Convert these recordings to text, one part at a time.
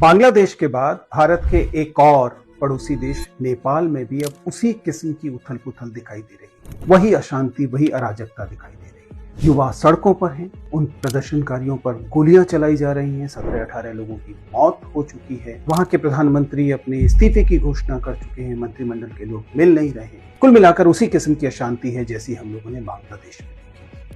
बांग्लादेश के बाद भारत के एक और पड़ोसी देश नेपाल में भी अब उसी किस्म की उथल पुथल दिखाई दे रही है। वही अशांति, वही अराजकता दिखाई दे रही है। युवा सड़कों पर हैं, उन प्रदर्शनकारियों पर गोलियां चलाई जा रही हैं। 17-18 लोगों की मौत हो चुकी है। वहां के प्रधानमंत्री अपने इस्तीफे की घोषणा कर चुके हैं। मंत्रिमंडल के लोग मिल नहीं रहे। कुल मिलाकर उसी किस्म की अशांति है जैसी हम लोगों ने बांग्लादेश में।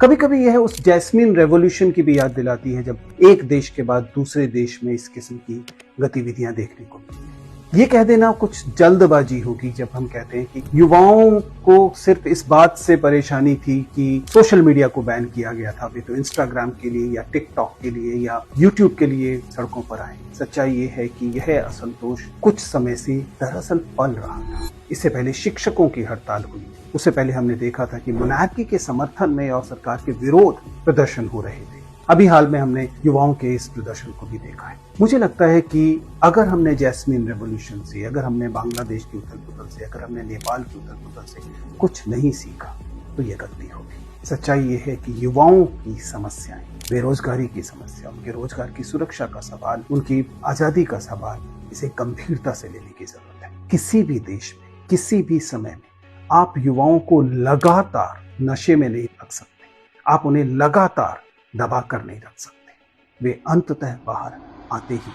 कभी कभी यह उस जैस्मिन रेवोल्यूशन की भी याद दिलाती है जब एक देश के बाद दूसरे देश में इस किस्म की गतिविधियां देखने को मिली। ये कह देना कुछ जल्दबाजी होगी जब हम कहते हैं कि युवाओं को सिर्फ इस बात से परेशानी थी कि सोशल मीडिया को बैन किया गया था, वे तो इंस्टाग्राम के लिए या टिकटॉक के लिए या यूट्यूब के लिए सड़कों पर आए। सच्चाई ये है कि यह असंतोष कुछ समय से दरअसल पल रहा था। इससे पहले शिक्षकों की हड़ताल हुई, उससे पहले हमने देखा था कि मोनार्की के समर्थन में और सरकार के विरोध प्रदर्शन हो रहे थे। अभी हाल में हमने युवाओं के इस प्रदर्शन को भी देखा है। मुझे लगता है कि अगर हमने जैस्मिन रेवोल्यूशन से, अगर हमने बांग्लादेश की उथल पुथल से, अगर हमने नेपाल की उथल पुथल से कुछ नहीं सीखा तो ये गलती होगी। सच्चाई ये है कि युवाओं की समस्याएं, बेरोजगारी की समस्या, उनके रोजगार की सुरक्षा का सवाल, उनकी आजादी का सवाल, इसे गंभीरता से लेने की जरूरत है। किसी भी देश में, किसी भी समय में आप युवाओं को लगातार नशे में नहीं रख सकते। आप उन्हें लगातार दबा कर नहीं रख सकते। वे अंततः बाहर आते ही